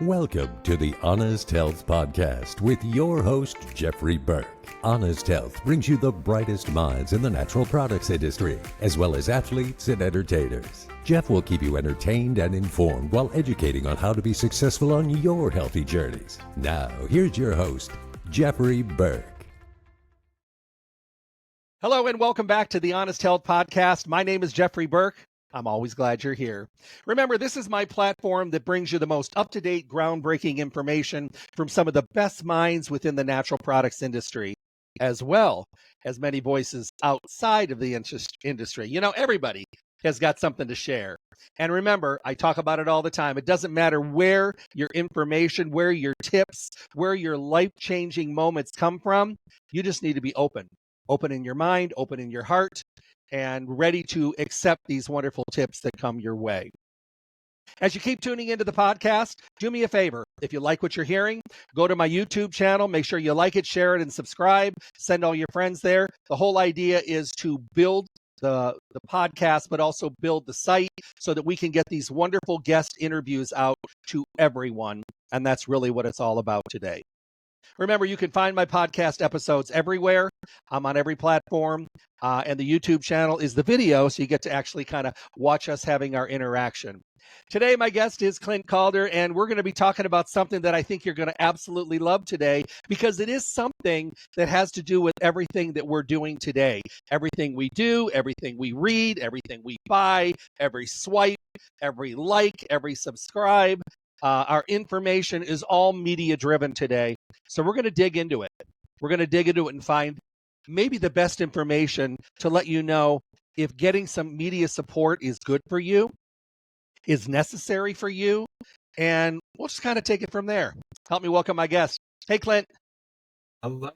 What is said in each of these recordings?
Welcome to the Honest Health Podcast with your host, Jeffrey Burke. Honest Health brings you the brightest minds in the natural products industry, as well as athletes and entertainers. Jeff will keep you entertained and informed while educating on how to be successful on your healthy journeys. Now, here's your host, Jeffrey Burke. Hello and welcome back to the Honest Health Podcast. My name is Jeffrey Burke. I'm always glad you're here. Remember, this is my platform that brings you the most up-to-date, groundbreaking information from some of the best minds within the natural products industry, as well as many voices outside of the industry. You know, everybody has got something to share. And remember, I talk about it all the time. It doesn't matter where your information, where your tips, where your life-changing moments come from. You just need to be open. Open in your mind, open in your heart, and ready to accept these wonderful tips that come your way. As you keep tuning into the podcast, do me a favor. If you like what you're hearing, go to my YouTube channel. Make sure you like it, share it, and subscribe. Send all your friends there. The whole idea is to build the podcast, but also build the site so that we can get these wonderful guest interviews out to everyone. And that's really what it's all about today. Remember, you can find my podcast episodes everywhere. I'm on every platform, and the YouTube channel is the video, so you get to actually kind of watch us having our interaction. Today, my guest is Clint Calder, and we're going to be talking about something that I think you're going to absolutely love today, because it is something that has to do with everything that we're doing today. Everything we do, everything we read, everything we buy, every swipe, every like, every subscribe. Our information is all media driven today. So we're going to dig into it. We're going to dig into it and find maybe the best information to let you know if getting some media support is good for you, is necessary for you, and we'll just kind of take it from there. Help me welcome my guest. Hey, Clint. Hello,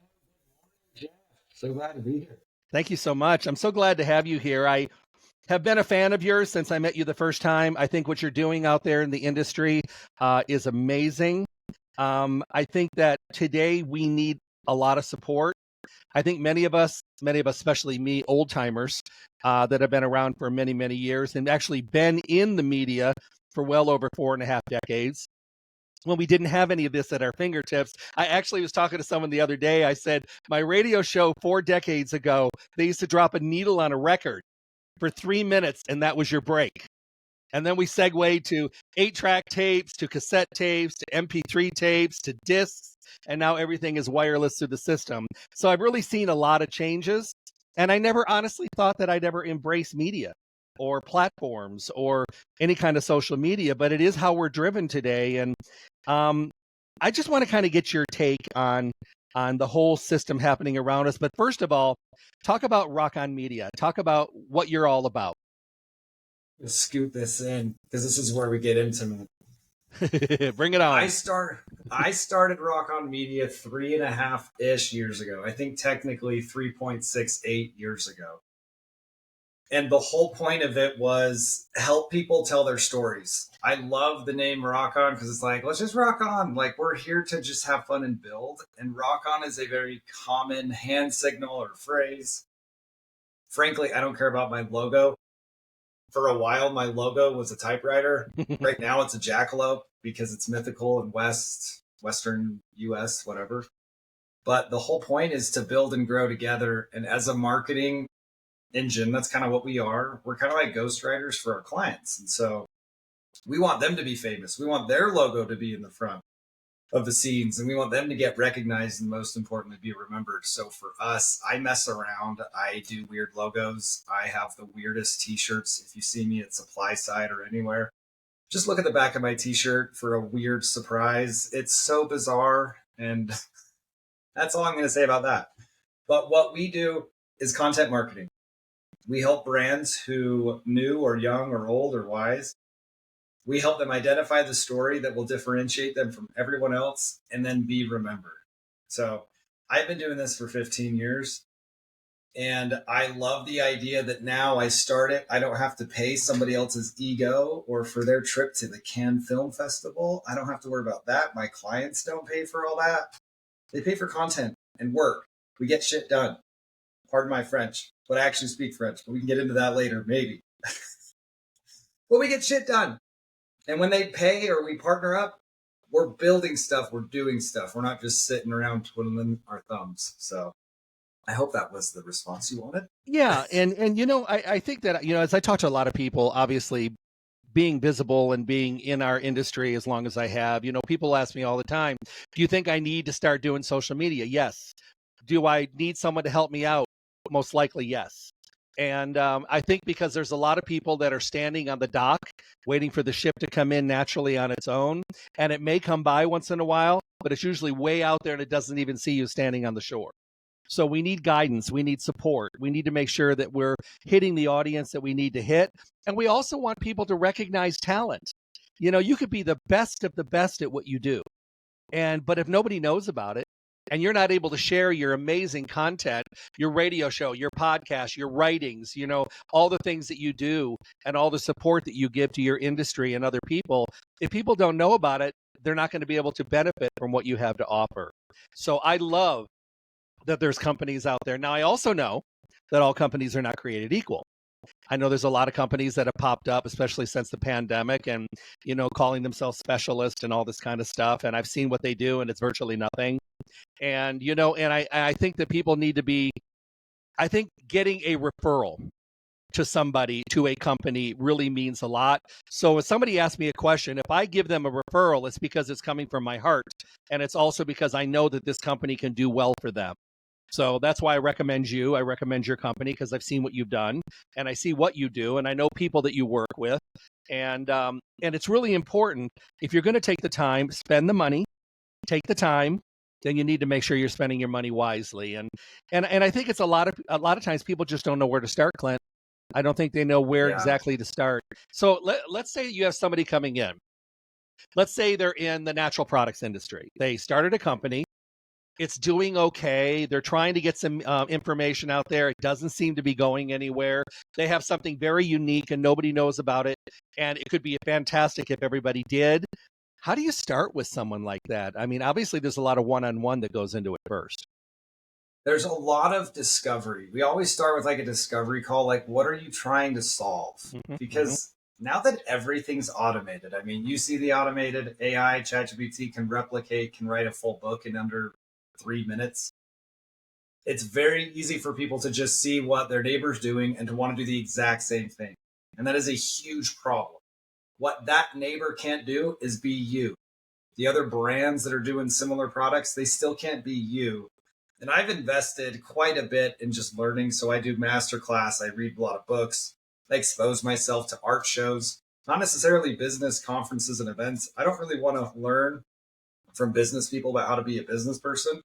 Jeff. So glad to be here. Thank you so much. I'm so glad to have you here. I have been a fan of yours since I met you the first time. I think what you're doing out there in the industry is amazing. I think that today we need a lot of support. I think many of us, especially me, old timers that have been around for many, many years and actually been in the media for well over 4.5 decades. When we didn't have any of this at our fingertips, I actually was talking to someone the other day. I said, my radio show 4 decades ago, they used to drop a needle on a record for 3 minutes, and that was your break. And then we segued to 8-track tapes, to cassette tapes, to MP3 tapes, to discs, and now everything is wireless through the system. So I've really seen a lot of changes, and I never honestly thought that I'd ever embrace media or platforms or any kind of social media, but it is how we're driven today. And I just want to kind of get your take on the whole system happening around us. But first of all, talk about Rock On Media. Talk about what you're all about. Let's scoot this in because this is where we get intimate. Bring it on. I started Rock On Media 3.5-ish years ago. I think technically 3.68 years ago. And the whole point of it was help people tell their stories. I love the name Rock On because it's like, let's just rock on. Like, we're here to just have fun and build. And Rock On is a very common hand signal or phrase. Frankly, I don't care about my logo. For a while, my logo was a typewriter. Right now, it's a jackalope because it's mythical and Western US, whatever. But the whole point is to build and grow together. And as a marketing engine, that's kind of what we are. We're kind of like ghostwriters for our clients. And so we want them to be famous. We want their logo to be in the front of the scenes, and we want them to get recognized and most importantly be remembered. So for us, I mess around. I do weird logos. I have the weirdest t-shirts. If you see me at Supply Side or anywhere, just look at the back of my t-shirt for a weird surprise. It's so bizarre, and that's all I'm going to say about that. But what we do is content marketing. We help brands who, new or young or old or wise, we help them identify the story that will differentiate them from everyone else and then be remembered. So I've been doing this for 15 years, and I love the idea that now I start it. I don't have to pay somebody else's ego or for their trip to the Cannes Film Festival. I don't have to worry about that. My clients don't pay for all that. They pay for content and work. We get shit done. Pardon my French, but I actually speak French, but we can get into that later, maybe. But we get shit done. And when they pay or we partner up, we're building stuff, we're doing stuff. We're not just sitting around twiddling our thumbs. So I hope that was the response you wanted. Yeah. And I think that, as I talk to a lot of people, obviously being visible and being in our industry as long as I have, people ask me all the time, do you think I need to start doing social media? Yes. Do I need someone to help me out? Most likely, yes. And I think because there's a lot of people that are standing on the dock waiting for the ship to come in naturally on its own. And it may come by once in a while, but it's usually way out there and it doesn't even see you standing on the shore. So we need guidance. We need support. We need to make sure that we're hitting the audience that we need to hit. And we also want people to recognize talent. You could be the best of the best at what you do. But if nobody knows about it, and you're not able to share your amazing content, your radio show, your podcast, your writings, all the things that you do and all the support that you give to your industry and other people, if people don't know about it, they're not going to be able to benefit from what you have to offer. So I love that there's companies out there. Now, I also know that all companies are not created equal. I know there's a lot of companies that have popped up, especially since the pandemic, and, calling themselves specialists and all this kind of stuff. And I've seen what they do, and it's virtually nothing. And, I think that people need to be, I think getting a referral to somebody, to a company, really means a lot. So if somebody asks me a question, if I give them a referral, it's because it's coming from my heart. And it's also because I know that this company can do well for them. So that's why I recommend you. I recommend your company because I've seen what you've done and I see what you do and I know people that you work with. And it's really important. If you're going to take the time, spend the money, take the time, then you need to make sure you're spending your money wisely. And I think it's a lot of times people just don't know where to start, Clint. I don't think they know where exactly to start. So let's say you have somebody coming in. Let's say they're in the natural products industry. They started a company. It's doing okay. They're trying to get some information out there. It doesn't seem to be going anywhere. They have something very unique and nobody knows about it. And it could be fantastic if everybody did. How do you start with someone like that? I mean, obviously, there's a lot of one-on-one that goes into it first. There's a lot of discovery. We always start with like a discovery call, like, what are you trying to solve? Because now that everything's automated, I mean, you see the automated AI, ChatGPT can replicate, can write a full book in under 3 minutes. It's very easy for people to just see what their neighbor's doing and to want to do the exact same thing. And that is a huge problem. What that neighbor can't do is be you. The other brands that are doing similar products, they still can't be you. And I've invested quite a bit in just learning. So I do masterclass, I read a lot of books, I expose myself to art shows, not necessarily business conferences and events. I don't really want to learn from business people about how to be a business person.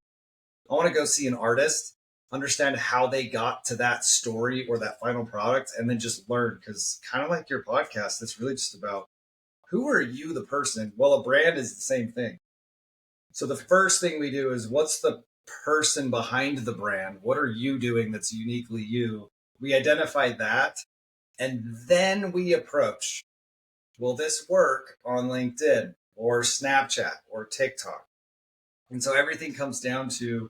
I want to go see an artist, understand how they got to that story or that final product, and then just learn. Because kind of like your podcast, it's really just about who are you, the person? Well, a brand is the same thing. So the first thing we do is what's the person behind the brand? What are you doing that's uniquely you? We identify that, and then we approach, will this work on LinkedIn or Snapchat or TikTok? And so everything comes down to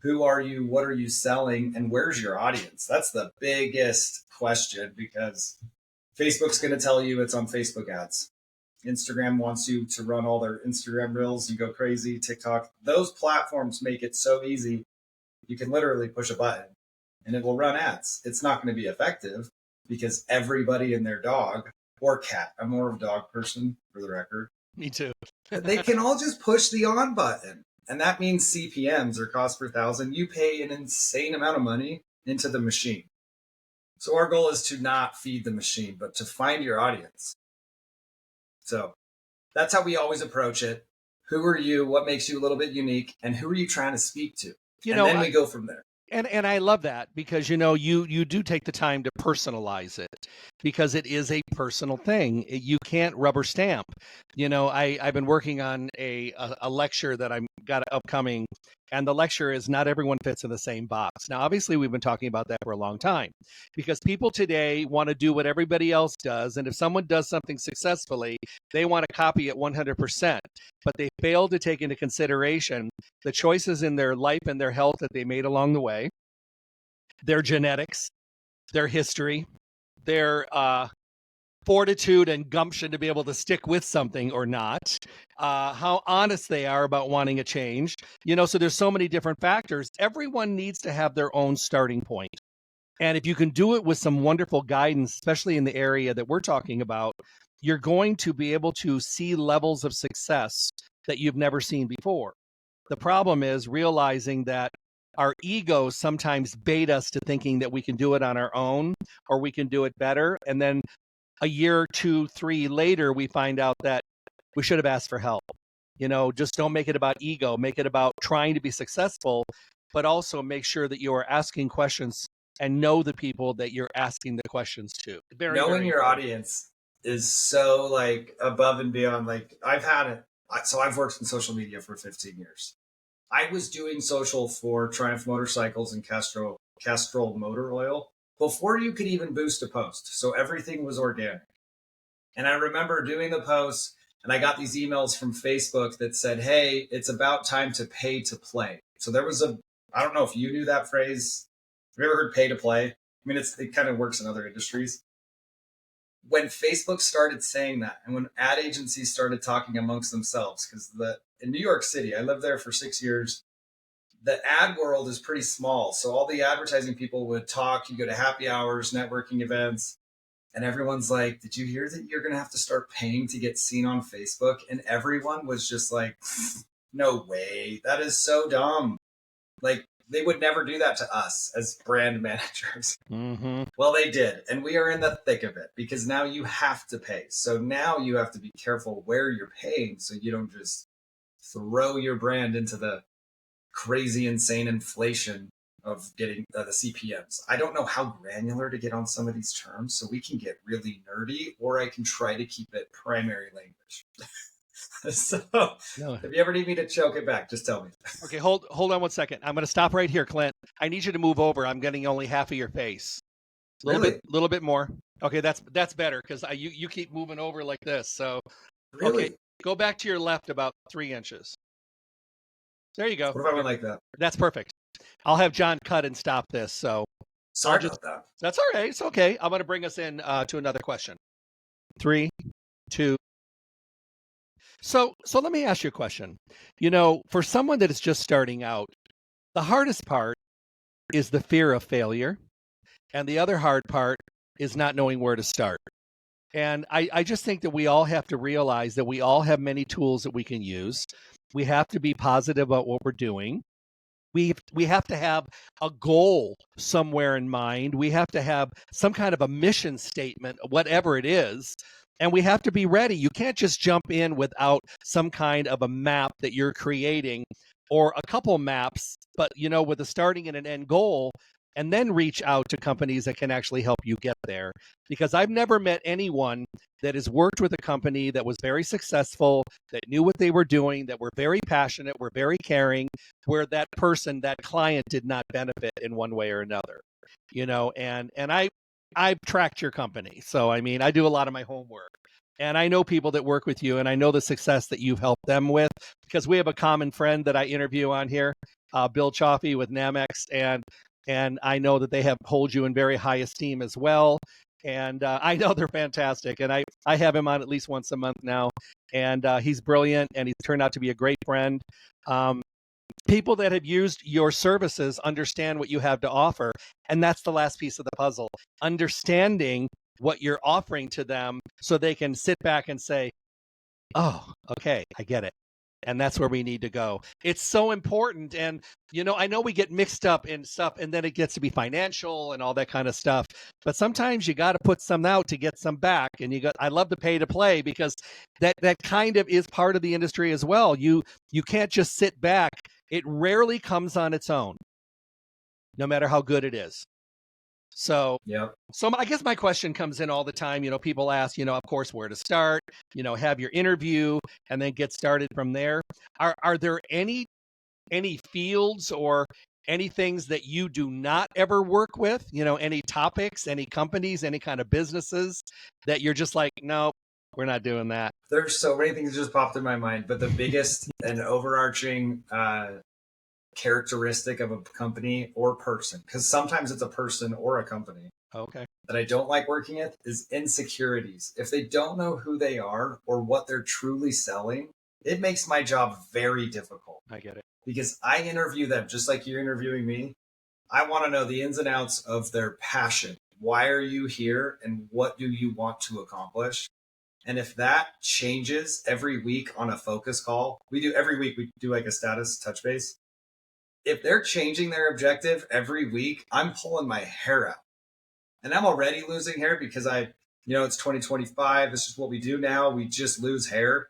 who are you, what are you selling, and where's your audience? That's the biggest question because Facebook's going to tell you it's on Facebook ads. Instagram wants you to run all their Instagram reels. You go crazy. TikTok. Those platforms make it so easy. You can literally push a button and it will run ads. It's not going to be effective because everybody and their dog or cat, I'm more of a dog person for the record. Me too. They can all just push the on button. And that means CPMs or cost per thousand. You pay an insane amount of money into the machine. So our goal is to not feed the machine, but to find your audience. So that's how we always approach it. Who are you? What makes you a little bit unique? And who are you trying to speak to? Then we go from there. And I love that because, you do take the time to personalize it because it is a personal thing. You can't rubber stamp. I've been working on a lecture that I've got upcoming, and the lecture is not everyone fits in the same box. Now, obviously, we've been talking about that for a long time because people today want to do what everybody else does. And if someone does something successfully, they want to copy it 100%. But they fail to take into consideration the choices in their life and their health that they made along the way, their genetics, their history, their fortitude and gumption to be able to stick with something or not, how honest they are about wanting a change. So there's so many different factors. Everyone needs to have their own starting point. And if you can do it with some wonderful guidance, especially in the area that we're talking about, you're going to be able to see levels of success that you've never seen before. The problem is realizing that our egos sometimes bait us to thinking that we can do it on our own or we can do it better. And then a year, 2, 3 later, we find out that we should have asked for help. Just don't make it about ego. Make it about trying to be successful, but also make sure that you are asking questions and know the people that you're asking the questions to. Knowing your audience is so like above and beyond. Like I've had it. So I've worked in social media for 15 years. I was doing social for Triumph Motorcycles and Castrol Motor Oil before you could even boost a post. So everything was organic. And I remember doing the post and I got these emails from Facebook that said, hey, it's about time to pay to play. So there was I don't know if you knew that phrase. Have you ever heard pay to play? I mean, it kind of works in other industries. When Facebook started saying that and when ad agencies started talking amongst themselves, because in New York City, I lived there for 6 years, the ad world is pretty small. So all the advertising people would talk, you go to happy hours, networking events, and everyone's like, did you hear that you're going to have to start paying to get seen on Facebook? And everyone was just like, no way. That is so dumb. Like, they would never do that to us as brand managers. Mm-hmm. Well, they did. And we are in the thick of it because now you have to pay. So now you have to be careful where you're paying so you don't just throw your brand into the crazy, insane inflation of getting the CPMs. I don't know how granular to get on some of these terms, so we can get really nerdy, or I can try to keep it primary language. So if you ever need me to choke it back, just tell me. Okay, hold on 1 second. I'm going to stop right here, Clint. I need you to move over. I'm getting only half of your face. Little bit more. Okay, that's better because you keep moving over like this. So Really? Okay, go back to your left about 3 inches. There you go. What if I went like that? That's perfect. I'll have John cut and stop this. So Sorry about that. That's all right. It's okay. I'm going to bring us in to another question. 3, 2. So let me ask you a question. For someone that is just starting out, the hardest part is the fear of failure. And the other hard part is not knowing where to start. And I just think that we all have to realize that we all have many tools that we can use. We have to be positive about what we're doing. We have to have a goal somewhere in mind. We have to have some kind of a mission statement, whatever it is. And we have to be ready. You can't just jump in without some kind of a map that you're creating or a couple maps, but with a starting and an end goal, and then reach out to companies that can actually help you get there. Because I've never met anyone that has worked with a company that was very successful, that knew what they were doing, that were very passionate, were very caring, where that client did not benefit in one way or another. And I've tracked your company. So, I mean, I do a lot of my homework. And I know people that work with you, and I know the success that you've helped them with, because we have a common friend that I interview on here, Bill Chaffee with Namex, and I know that they hold you in very high esteem as well. And I know they're fantastic. And I have him on at least once a month now. And he's brilliant, and he's turned out to be a great friend. People that have used your services understand what you have to offer. And that's the last piece of the puzzle, understanding what you're offering to them so they can sit back and say, oh, okay, I get it. And that's where we need to go. It's so important. And, I know we get mixed up in stuff, and then it gets to be financial and all that kind of stuff. But sometimes you got to put some out to get some back. And I love the pay to play, because that kind of is part of the industry as well. You can't just sit back. It rarely comes on its own, no matter how good it is. So I guess my question comes in all the time. People ask, of course, where to start, have your interview and then get started from there. Are there any fields or any things that you do not ever work with, any topics, any companies, any kind of businesses that you're just like, no, we're not doing that? There's so many things that just popped in my mind, but the biggest and overarching characteristic of a company or person, because sometimes it's a person or a company, Okay, that I don't like working with is insecurities. If they don't know who they are or what they're truly selling, it makes my job very difficult. I get it. Because I interview them just like you're interviewing me. I want to know the ins and outs of their passion. Why are you here and what do you want to accomplish? And if that changes every week on a focus call, every week we do like a status touch base. If they're changing their objective every week, I'm pulling my hair out. And I'm already losing hair because it's 2025. This is what we do now. We just lose hair.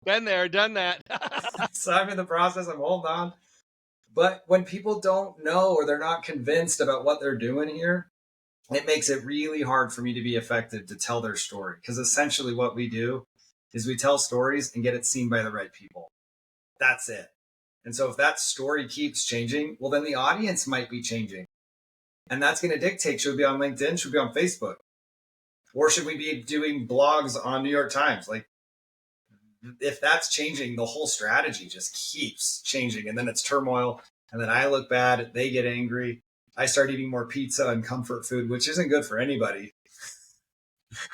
Been there, done that. So I'm in the process. I'm holding on. But when people don't know or they're not convinced about what they're doing here, it makes it really hard for me to be effective to tell their story. Because essentially what we do is we tell stories and get it seen by the right people. That's it. And so if that story keeps changing, well, then the audience might be changing. And that's going to dictate, should we be on LinkedIn? Should we be on Facebook? Or should we be doing blogs on New York Times? Like, if that's changing, the whole strategy just keeps changing. And then it's turmoil. And then I look bad. They get angry. I start eating more pizza and comfort food, which isn't good for anybody.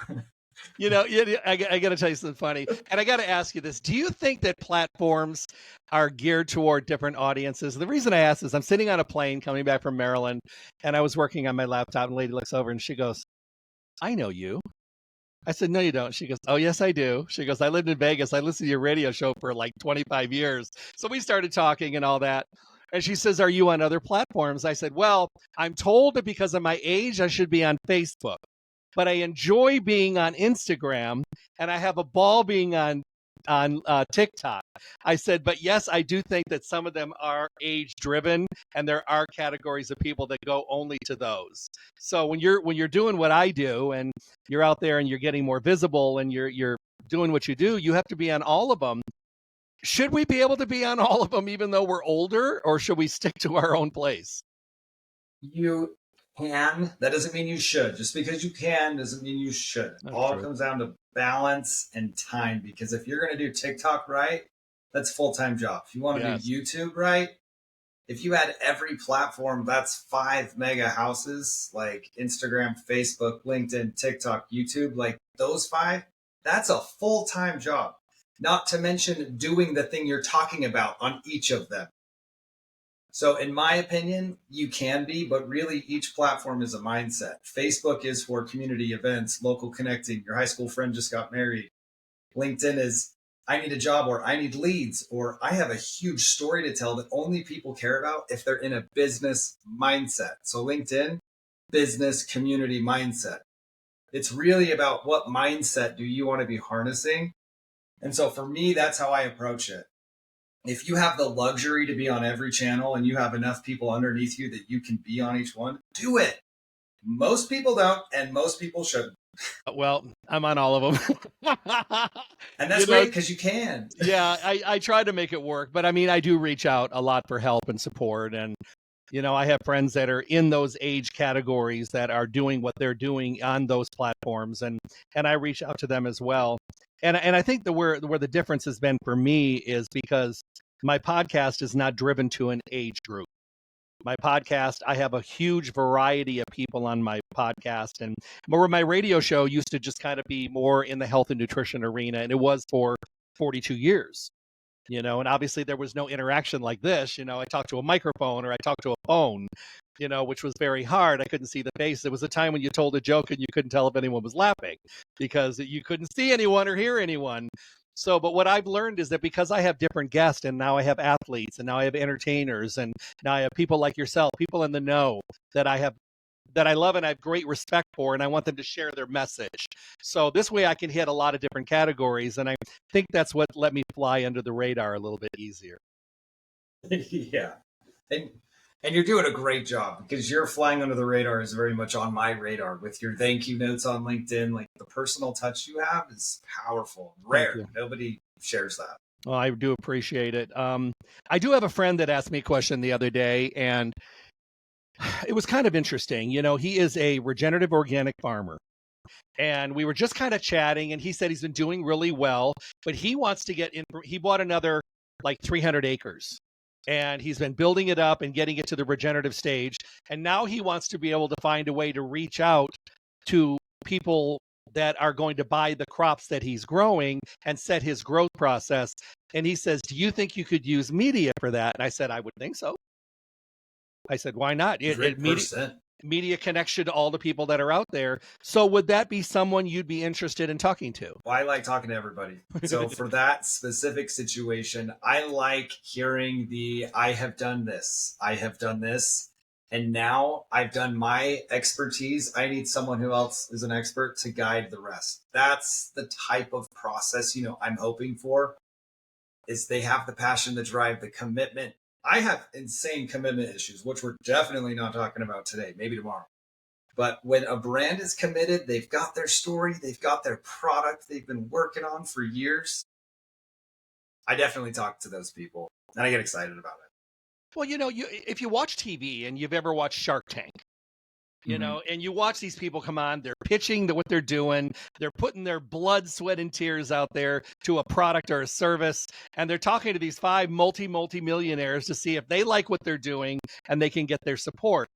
I got to tell you something funny. And I got to ask you this. Do you think that platforms are geared toward different audiences? The reason I ask is I'm sitting on a plane coming back from Maryland, and I was working on my laptop, and a lady looks over and she goes, I know you. I said, no, you don't. She goes, oh, yes, I do. She goes, I lived in Vegas. I listened to your radio show for like 25 years. So we started talking and all that. And she says, are you on other platforms? I said, well, I'm told that because of my age, I should be on Facebook. But I enjoy being on Instagram, and I have a ball being on TikTok. I said, but yes, I do think that some of them are age driven, and there are categories of people that go only to those. So when you're doing what I do, and you're out there and you're getting more visible, and you're doing what you do, you have to be on all of them. Should we be able to be on all of them, even though we're older, or should we stick to our own place? You can. That doesn't mean you should. Just because you can doesn't mean you should. That's all true. Comes down to balance and time. Because if you're going to do TikTok right, that's a full-time job. If you want to do YouTube right, if you had every platform, that's 5 mega houses like Instagram, Facebook, LinkedIn, TikTok, YouTube, like those 5, that's a full-time job. Not to mention doing the thing you're talking about on each of them. So in my opinion, you can be, but really each platform is a mindset. Facebook is for community events, local connecting. Your high school friend just got married. LinkedIn is, I need a job, or I need leads, or I have a huge story to tell that only people care about if they're in a business mindset. So LinkedIn, business community mindset. It's really about what mindset do you want to be harnessing. And so for me, that's how I approach it. If you have the luxury to be on every channel and you have enough people underneath you that you can be on each one, do it. Most people don't, and most people shouldn't. Well, I'm on all of them. And that's great because you can. Yeah, I try to make it work. But I mean, I do reach out a lot for help and support. And, I have friends that are in those age categories that are doing what they're doing on those platforms. And I reach out to them as well. And I think where the difference has been for me is because my podcast is not driven to an age group. My podcast, I have a huge variety of people on my podcast, and where my radio show used to just kind of be more in the health and nutrition arena, and it was for 42 years. And obviously there was no interaction like this. I talked to a microphone or I talked to a phone, which was very hard. I couldn't see the face. There was a time when you told a joke and you couldn't tell if anyone was laughing because you couldn't see anyone or hear anyone. So, but what I've learned is that because I have different guests, and now I have athletes, and now I have entertainers, and now I have people like yourself, people in the know that I love and I have great respect for, and I want them to share their message. So this way I can hit a lot of different categories, and I think that's what let me fly under the radar a little bit easier. Yeah. And you're doing a great job because your flying under the radar is very much on my radar with your thank you notes on LinkedIn. Like the personal touch you have is powerful, rare. Nobody shares that. Well, I do appreciate it. I do have a friend that asked me a question the other day, and it was kind of interesting. He is a regenerative organic farmer. And we were just kind of chatting, and he said he's been doing really well, but he wants to get in. He bought another like 300 acres. and he's been building it up and getting it to the regenerative stage. And now he wants to be able to find a way to reach out to people that are going to buy the crops that he's growing and set his growth process. And he says, do you think you could use media for that? And I said, I would think so. I said, why not? Media connection to all the people that are out there. So would that be someone you'd be interested in talking to? Well, I like talking to everybody. So for that specific situation, I like hearing I have done this, and now I've done my expertise. I need someone who else is an expert to guide the rest. That's the type of process, I'm hoping for, is they have the passion, the drive, the commitment. I have insane commitment issues, which we're definitely not talking about today, maybe tomorrow. But when a brand is committed, they've got their story, they've got their product they've been working on for years. I definitely talk to those people and I get excited about it. Well, if you watch TV and you've ever watched Shark Tank, and you watch these people come on, they're pitching what they're doing. They're putting their blood, sweat, and tears out there to a product or a service. And they're talking to these 5 multi-millionaires to see if they like what they're doing and they can get their support.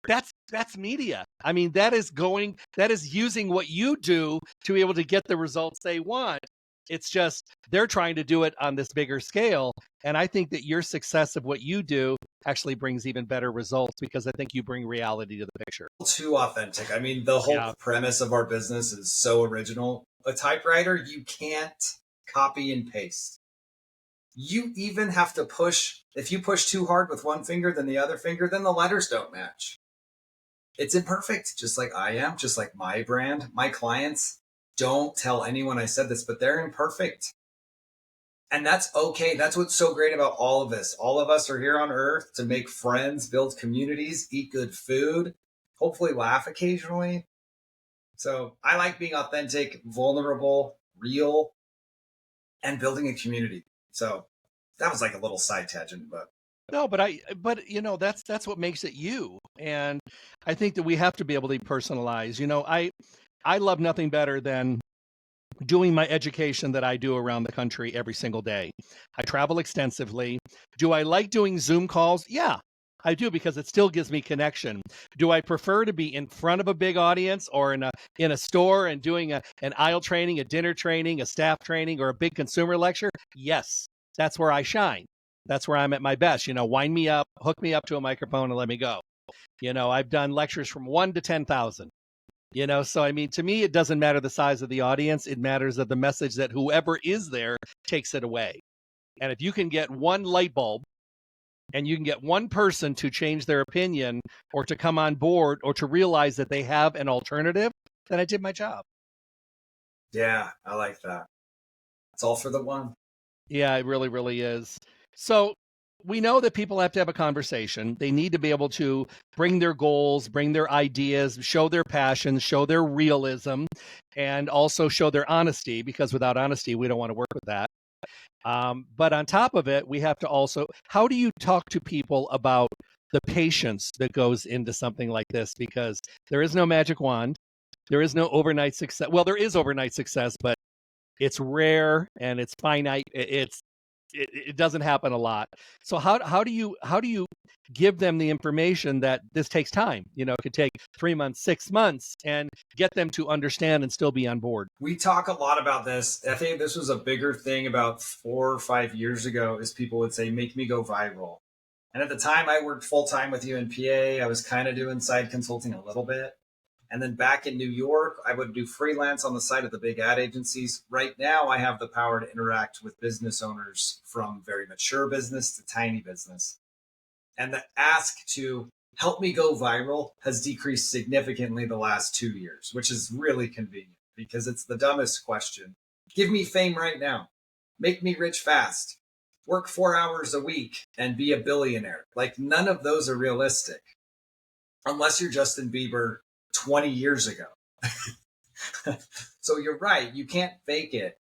That's media. I mean, that is using what you do to be able to get the results they want. It's just they're trying to do it on this bigger scale. And I think that your success of what you do actually brings even better results because I think you bring reality to the picture. Too authentic. I mean, the whole premise of our business is so original. A typewriter, you can't copy and paste. You even have to push. If you push too hard with one finger than the other finger, then the letters don't match. It's imperfect, just like I am, just like my brand, my clients. Don't tell anyone I said this, but they're imperfect. And that's okay. That's what's so great about all of this. All of us are here on earth to make friends, build communities, eat good food, hopefully laugh occasionally. So I like being authentic, vulnerable, real, and building a community. So that was like a little side tangent, but no, but that's what makes it you. And I think that we have to be able to personalize. I love nothing better than doing my education that I do around the country every single day. I travel extensively. Do I like doing Zoom calls? Yeah, I do, because it still gives me connection. Do I prefer to be in front of a big audience or in a store and doing an aisle training, a dinner training, a staff training, or a big consumer lecture? Yes, that's where I shine. That's where I'm at my best. Wind me up, hook me up to a microphone and let me go. I've done lectures from 1 to 10,000. So I mean, to me, it doesn't matter the size of the audience. It matters that the message that whoever is there takes it away. And if you can get one light bulb and you can get one person to change their opinion or to come on board or to realize that they have an alternative, then I did my job. Yeah, I like that. It's all for the one. Yeah, it really, really is. So we know that people have to have a conversation. They need to be able to bring their goals, bring their ideas, show their passions, show their realism, and also show their honesty, because without honesty, we don't want to work with that. But on top of it, we have to also, how do you talk to people about the patience that goes into something like this? Because there is no magic wand. There is no overnight success. Well, there is overnight success, but it's rare and it's finite. It doesn't happen a lot. So how do you give them the information that this takes time? It could take 3 months, 6 months, and get them to understand and still be on board. We talk a lot about this. I think this was a bigger thing about 4 or 5 years ago, is people would say, make me go viral. And at the time I worked full time with UNPA. I was kind of doing side consulting a little bit. And then back in New York, I would do freelance on the side of the big ad agencies. Right now, I have the power to interact with business owners from very mature business to tiny business. And the ask to help me go viral has decreased significantly the last 2 years, which is really convenient because it's the dumbest question. Give me fame right now. Make me rich fast. Work 4 hours a week and be a billionaire. Like, none of those are realistic. Unless you're Justin Bieber 20 years ago. So you're right. You can't fake it.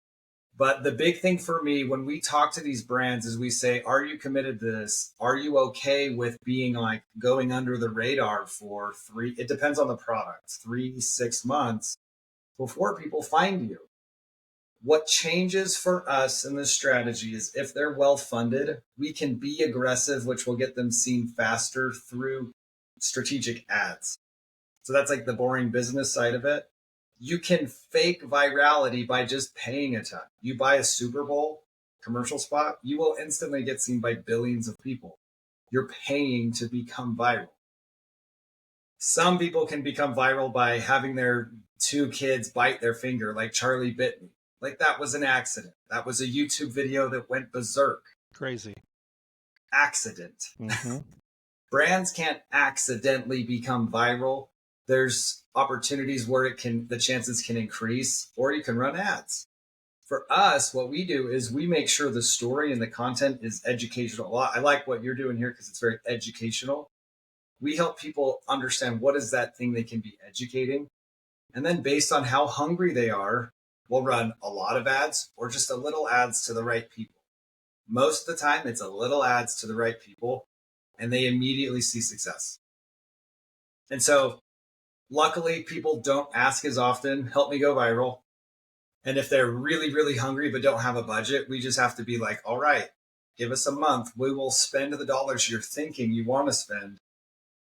But the big thing for me when we talk to these brands is we say, are you committed to this? Are you okay with being like going under the radar for it depends on the product, 3, 6 months before people find you? What changes for us in this strategy is if they're well funded, we can be aggressive, which will get them seen faster through strategic ads. So that's like the boring business side of it. You can fake virality by just paying a ton. You buy a Super Bowl commercial spot, you will instantly get seen by billions of people. You're paying to become viral. Some people can become viral by having their 2 kids bite their finger, like Charlie bit me. Like that was an accident. That was a YouTube video that went berserk. Crazy. Accident. Mm-hmm. Brands can't accidentally become viral. There's opportunities where the chances can increase, or you can run ads. For us, what we do is we make sure the story and the content is educational. I like what you're doing here because it's very educational. We help people understand what is that thing they can be educating. And then based on how hungry they are, we'll run a lot of ads or just a little ads to the right people. Most of the time, it's a little ads to the right people, and they immediately see success. And so luckily, people don't ask as often, help me go viral. And if they're really, really hungry but don't have a budget, we just have to be like, all right, give us a month. We will spend the dollars you're thinking you want to spend.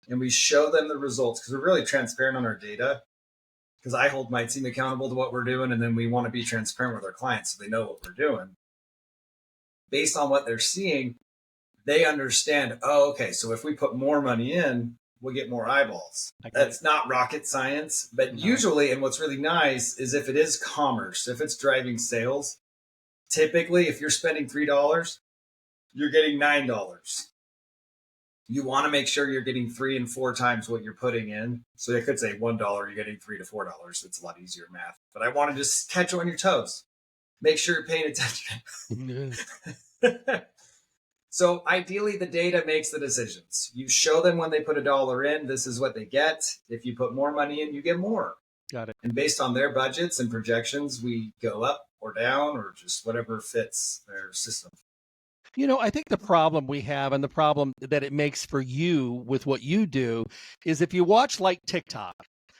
And we show them the results because we're really transparent on our data. Because I hold my team accountable to what we're doing. And then we want to be transparent with our clients so they know what we're doing. Based on what they're seeing, they understand, oh, okay, so if we put more money in, we'll get more eyeballs. That's not rocket science, but usually, and what's really nice is if it is commerce, if it's driving sales, typically if you're spending $3, you're getting $9. You want to make sure you're getting 3 and 4 times what you're putting in. So they could say $1, you're getting $3 to $4. It's a lot easier math, but I want to just catch you on your toes. Make sure you're paying attention. So ideally, the data makes the decisions. You show them when they put $1 in, this is what they get. If you put more money in, you get more. Got it. And based on their budgets and projections, we go up or down or just whatever fits their system. You know, I think the problem we have and the problem that it makes for you with what you do is if you watch like TikTok,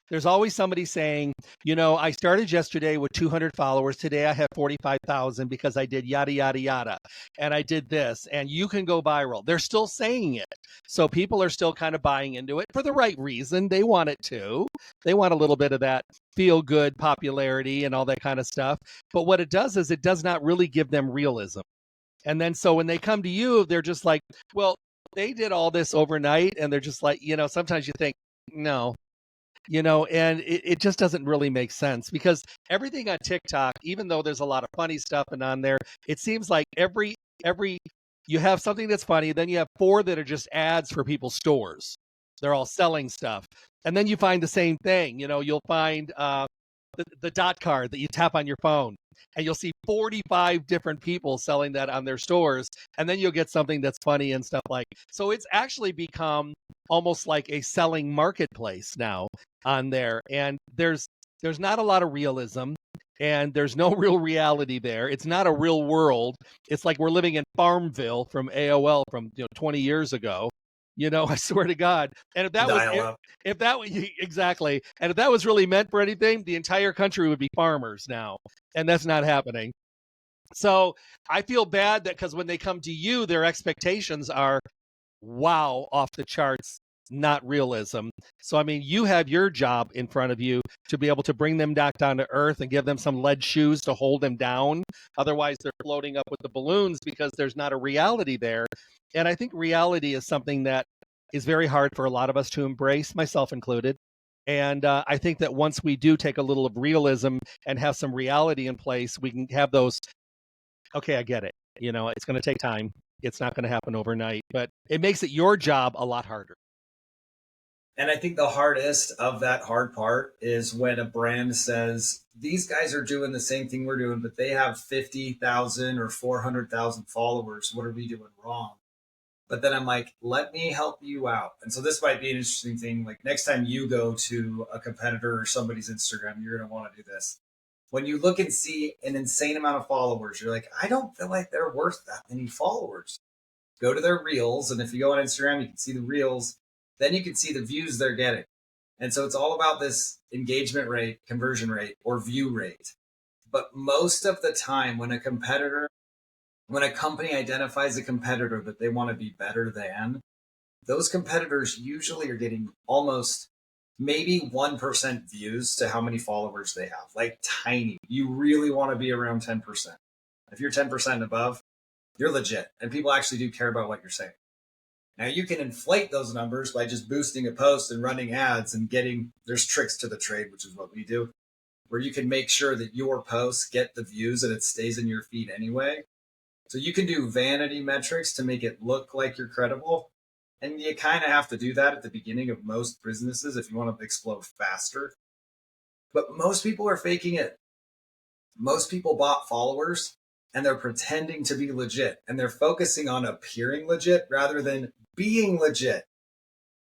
there's always somebody saying, you know, I started yesterday with 200 followers. Today I have 45,000 because I did yada, yada, yada. And I did this and you can go viral. They're still saying it. So people are still kind of buying into it for the right reason. They want it too. They want a little bit of that feel good popularity and all that kind of stuff. But what it does is it does not really give them realism. And then so when they come to you, they're just like, well, they did all this overnight. And they're just like, you know, sometimes you think, no. You know, and it just doesn't really make sense because everything on TikTok, even though there's a lot of funny stuff and on there, it seems like every you have something that's funny, then you have 4 that are just ads for people's stores. They're all selling stuff. And then you find the same thing. You know, you'll find the dot card that you tap on your phone and you'll see 45 different people selling that on their stores. And then you'll get something that's funny and stuff like, so it's actually become almost like a selling marketplace now on there. And there's not a lot of realism and there's no real reality there. It's not a real world. It's like we're living in Farmville from AOL from 20 years ago. You know, I swear to God. And if that was exactly, and if that was really meant for anything, the entire country would be farmers now, and that's not happening. So I feel bad that because when they come to you, their expectations are, wow, off the charts, not realism. So I mean, you have your job in front of you to be able to bring them back down to earth and give them some lead shoes to hold them down. Otherwise, they're floating up with the balloons because there's not a reality there. And I think reality is something that is very hard for a lot of us to embrace, myself included. And I think that once we do take a little of realism and have some reality in place, we can have those, okay, I get it. You know, it's going to take time. It's not going to happen overnight, but it makes it your job a lot harder. And I think the hardest of that hard part is when a brand says, these guys are doing the same thing we're doing, but they have 50,000 or 400,000 followers. What are we doing wrong? But then I'm like, let me help you out. And so this might be an interesting thing. Like next time you go to a competitor or somebody's Instagram, you're going to want to do this. When you look and see an insane amount of followers, you're like, I don't feel like they're worth that many followers. Go to their reels. And if you go on Instagram, you can see the reels. Then you can see the views they're getting. And so it's all about this engagement rate, conversion rate, or view rate. But most of the time when a company identifies a competitor that they want to be better than, those competitors usually are getting almost maybe 1% views to how many followers they have, like tiny. You really want to be around 10%. If you're 10% above, you're legit. And people actually do care about what you're saying. Now you can inflate those numbers by just boosting a post and running ads and there's tricks to the trade, which is what we do, where you can make sure that your posts get the views and it stays in your feed anyway. So you can do vanity metrics to make it look like you're credible. And you kind of have to do that at the beginning of most businesses if you want to explode faster. But most people are faking it. Most people bought followers and they're pretending to be legit, and they're focusing on appearing legit rather than being legit.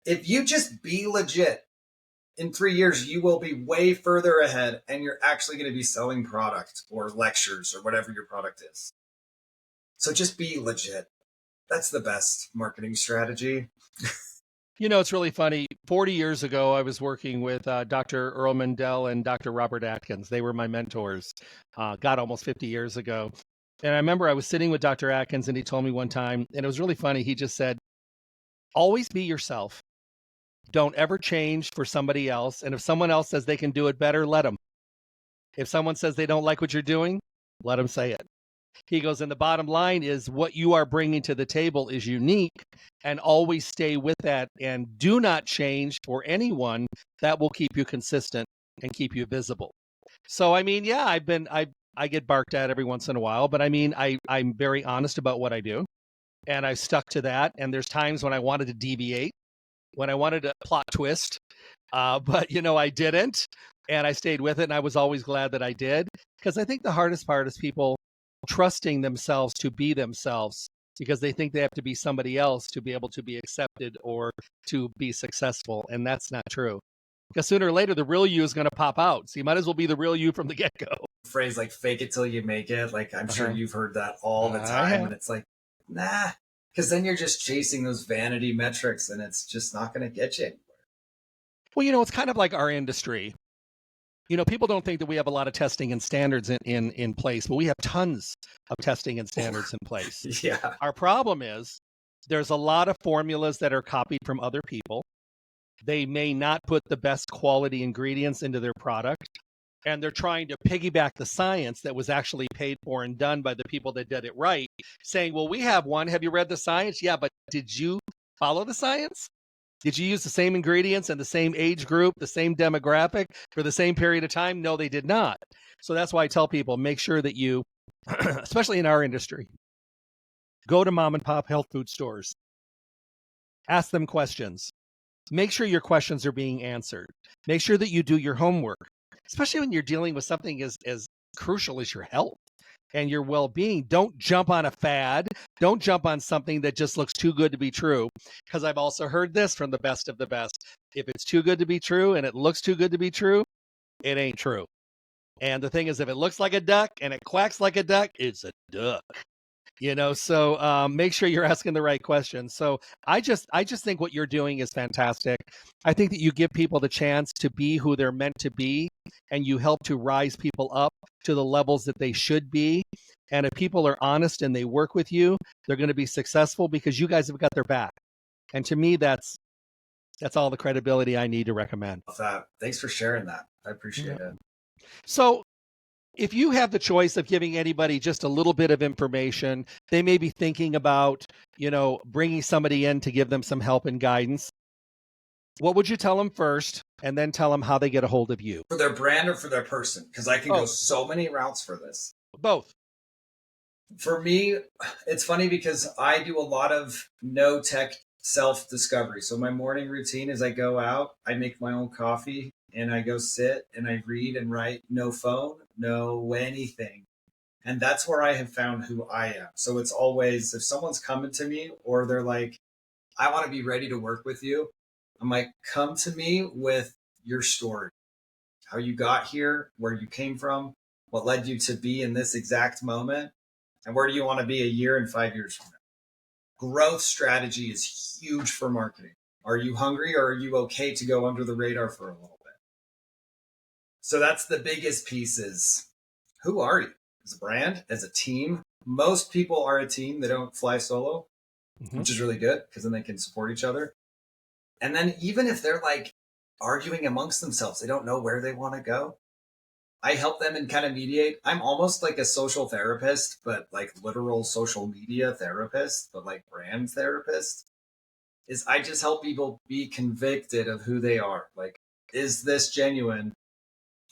If you just be legit, in 3 years, you will be way further ahead and you're actually going to be selling product or lectures or whatever your product is. So just be legit. That's the best marketing strategy. It's really funny. 40 years ago, I was working with Dr. Earl Mendel and Dr. Robert Atkins. They were my mentors, almost 50 years ago. And I remember I was sitting with Dr. Atkins and he told me one time, and it was really funny. He just said, always be yourself. Don't ever change for somebody else. And if someone else says they can do it better, let them. If someone says they don't like what you're doing, let them say it. He goes, and the bottom line is what you are bringing to the table is unique, and always stay with that and do not change for anyone. That will keep you consistent and keep you visible. So, I mean, yeah, I get barked at every once in a while, but I mean, I'm very honest about what I do, and I stuck to that. And there's times when I wanted to deviate, when I wanted to plot twist, but I didn't, and I stayed with it. And I was always glad that I did, because I think the hardest part is people trusting themselves to be themselves, because they think they have to be somebody else to be able to be accepted or to be successful. And that's not true, because sooner or later, the real you is going to pop out. So you might as well be the real you from the get-go. Phrase like fake it till you make it. Like I'm sure you've heard that all the time. And it's like, nah, because then you're just chasing those vanity metrics and it's just not going to get you anywhere. Well, it's kind of like our industry. People don't think that we have a lot of testing and standards in place, but we have tons of testing and standards in place. Yeah. Our problem is there's a lot of formulas that are copied from other people. They may not put the best quality ingredients into their product, and they're trying to piggyback the science that was actually paid for and done by the people that did it right, saying, well, we have one. Have you read the science? Yeah, but did you follow the science? Did you use the same ingredients and the same age group, the same demographic for the same period of time? No, they did not. So that's why I tell people, make sure that you, especially in our industry, go to mom and pop health food stores. Ask them questions. Make sure your questions are being answered. Make sure that you do your homework, especially when you're dealing with something as crucial as your health and your well-being. Don't jump on a fad. Don't jump on something that just looks too good to be true. Because I've also heard this from the best of the best. If it's too good to be true and it looks too good to be true, it ain't true. And the thing is, if it looks like a duck and it quacks like a duck, it's a duck. So make sure you're asking the right questions. So I just think what you're doing is fantastic. I think that you give people the chance to be who they're meant to be, and you help to rise people up to the levels that they should be. And if people are honest and they work with you, they're going to be successful because you guys have got their back. And to me, that's all the credibility I need to recommend. Thanks for sharing that. I appreciate it. So if you have the choice of giving anybody just a little bit of information, they may be thinking about, bringing somebody in to give them some help and guidance. What would you tell them first, and then tell them how they get a hold of you? For their brand or for their person? Because I can go so many routes for this. Both. For me, it's funny because I do a lot of no tech self-discovery. So my morning routine is I go out, I make my own coffee, and I go sit and I read and write. No phone, no anything. And that's where I have found who I am. So it's always, if someone's coming to me or they're like, I want to be ready to work with you, I'm like, come to me with your story, how you got here, where you came from, what led you to be in this exact moment, and where do you want to be a year and 5 years from now. Growth strategy is huge for marketing. Are you hungry, or are you okay to go under the radar for a little bit? So that's the biggest pieces. who are you as a brand, as a team? Most people are a team. They don't fly solo, which is really good because then they can support each other. And then even if they're like arguing amongst themselves, they don't know where they want to go, I help them and kind of mediate. I'm almost like a social therapist, but like literal social media therapist, but like brand therapist. Is I just help people be convicted of who they are. Like, is this genuine?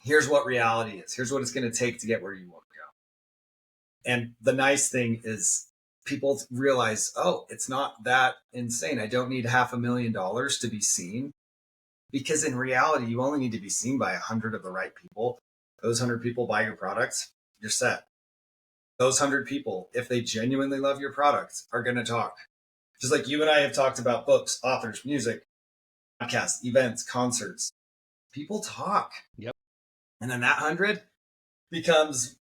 Here's what reality is. Here's what it's going to take to get where you want to go. And the nice thing is people realize, oh, it's not that insane. I don't need $500,000 to be seen, because in reality, you only need to be seen by 100 of the right people. Those 100 people buy your products, you're set. Those 100 people, if they genuinely love your products, are going to talk. Just like you and I have talked about books, authors, music, podcasts, events, concerts. People talk. Yep. And then that 100 becomes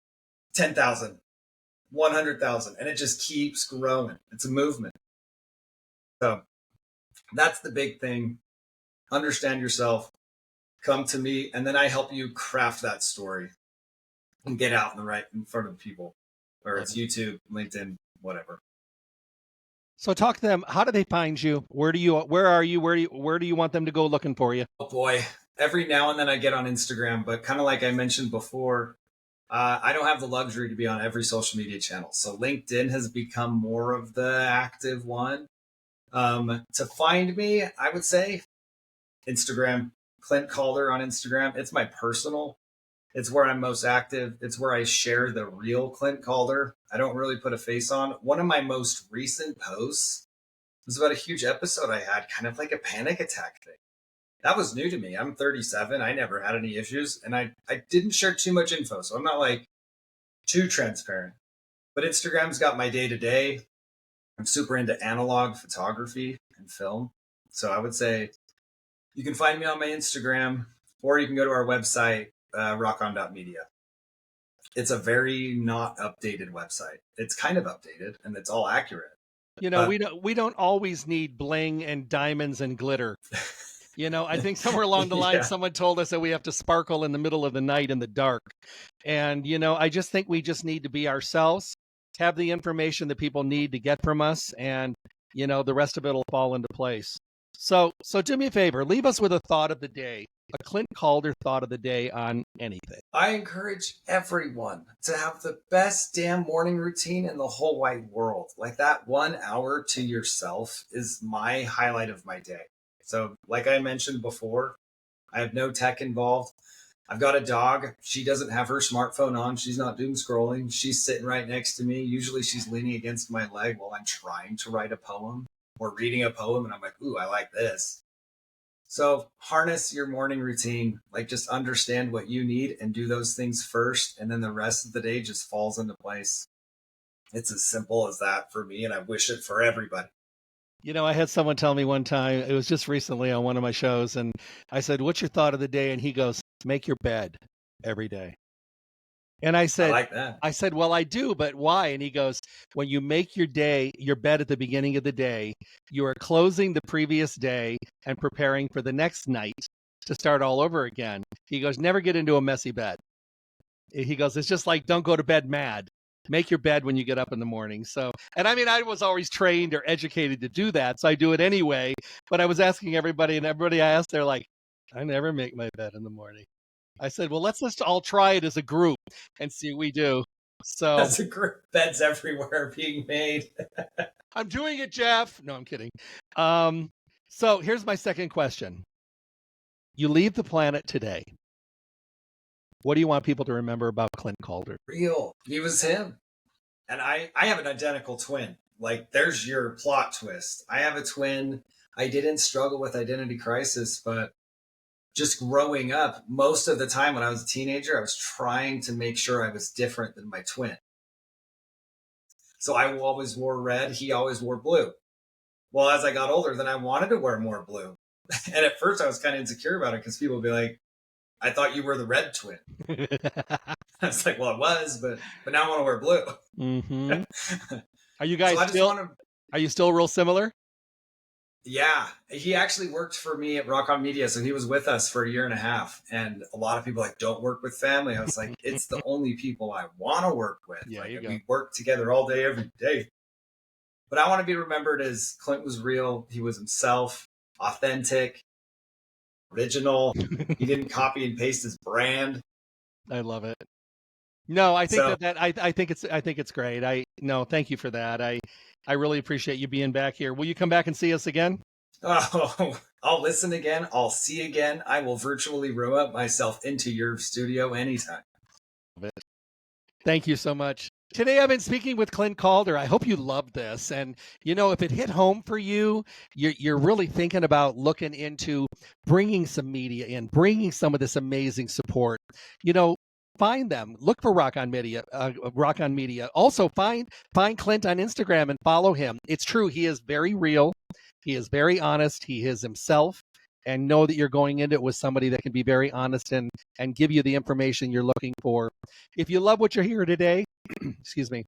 10,000, 100,000, and it just keeps growing. It's a movement. So that's the big thing. Understand yourself, come to me, and then I help you craft that story and get out in front of people, whether it's YouTube, LinkedIn, whatever. So talk to them. How do they find you? Where are you? Where do you want them to go looking for you? Oh boy. Every now and then I get on Instagram, but kind of like I mentioned before, I don't have the luxury to be on every social media channel. So LinkedIn has become more of the active one. To find me, I would say Instagram, Clint Calder on Instagram. It's my personal. It's where I'm most active. It's where I share the real Clint Calder. I don't really put a face on. One of my most recent posts was about a huge episode I had, kind of like a panic attack thing. That was new to me. I'm 37. I never had any issues, and I didn't share too much info, so I'm not like too transparent. But Instagram's got my day-to-day. I'm super into analog photography and film. So I would say you can find me on my Instagram, or you can go to our website, rockon.media. It's a very not updated website. It's kind of updated, and it's all accurate. You know, we don't always need bling and diamonds and glitter. You know, I think somewhere along the line, someone told us that we have to sparkle in the middle of the night in the dark. And, you know, I just think we just need to be ourselves, have the information that people need to get from us, and, you know, the rest of it will fall into place. So do me a favor, leave us with a thought of the day, a Clint Calder thought of the day on anything. I encourage everyone to have the best damn morning routine in the whole wide world. Like that 1 hour to yourself is my highlight of my day. So like I mentioned before, I have no tech involved. I've got a dog. She doesn't have her smartphone on. She's not doom scrolling. She's sitting right next to me. Usually she's leaning against my leg while I'm trying to write a poem or reading a poem. And I'm like, ooh, I like this. So harness your morning routine, like just understand what you need and do those things first. And then the rest of the day just falls into place. It's as simple as that for me. And I wish it for everybody. You know, I had someone tell me one time, it was just recently on one of my shows, and I said, what's your thought of the day? And he goes, make your bed every day. And I said, I like that. I said, well, I do, but why? And he goes, when you make your bed at the beginning of the day, you are closing the previous day and preparing for the next night to start all over again. He goes, never get into a messy bed. He goes, it's just like, don't go to bed mad. Make your bed when you get up in the morning. So, and I mean, I was always trained or educated to do that, so I do it anyway. But I was asking everybody, and everybody I asked, they're like, I never make my bed in the morning. I said, well, let's just all try it as a group and see what we do. So that's a group. Beds everywhere being made. I'm doing it, Jeff. No, I'm kidding. So here's my second question. You leave the planet today. What do you want people to remember about Clint Calder? Real. He was him. And I have an identical twin. Like, there's your plot twist. I have a twin. I didn't struggle with identity crisis, but just growing up, most of the time when I was a teenager, I was trying to make sure I was different than my twin. So I always wore red. He always wore blue. Well, as I got older, then I wanted to wear more blue. And at first I was kind of insecure about it because people would be like, I thought you were the red twin. I was like, well, I was, but now I want to wear blue. Mm-hmm. Are you guys Are you still real similar? Yeah, he actually worked for me at Rock On Media, so he was with us for a year and a half. And a lot of people like, don't work with family. I was like, it's the only people I want to work with. Yeah, like, you go. we work together all day, every day. But I want to be remembered as Clint was real. He was himself, authentic, original. He didn't copy and paste his brand. I love it. No, I think So- I think it's great. Thank you for that. I really appreciate you being back here. Will you come back and see us again? Oh, I'll listen again. I'll see again. I will virtually remote myself into your studio anytime. Thank you so much. Today I've been speaking with Clint Calder. I hope you loved this. And, if it hit home for you, you're really thinking about looking into bringing some media in, bringing some of this amazing support, find them. Look for Rock On Media. Also, find Clint on Instagram and follow him. It's true. He is very real. He is very honest. He is himself. And know that you're going into it with somebody that can be very honest and give you the information you're looking for. If you love what you're hearing today, excuse me,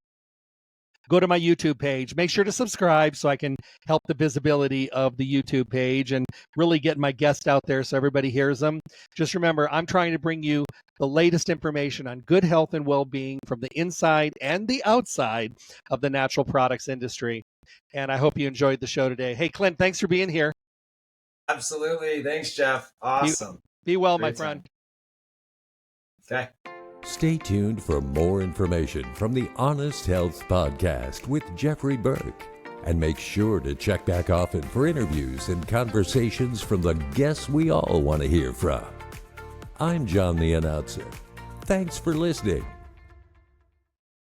go to my YouTube page. Make sure to subscribe so I can help the visibility of the YouTube page and really get my guests out there so everybody hears them. Just remember, I'm trying to bring you the latest information on good health and well-being from the inside and the outside of the natural products industry. And I hope you enjoyed the show today. Hey, Clint, thanks for being here. Absolutely. Thanks, Jeff. Awesome. Be well, Great my friend. Okay. Stay tuned for more information from the Honest Health Podcast with Jeffrey Burke. And make sure to check back often for interviews and conversations from the guests we all want to hear from. I'm John the Announcer. Thanks for listening.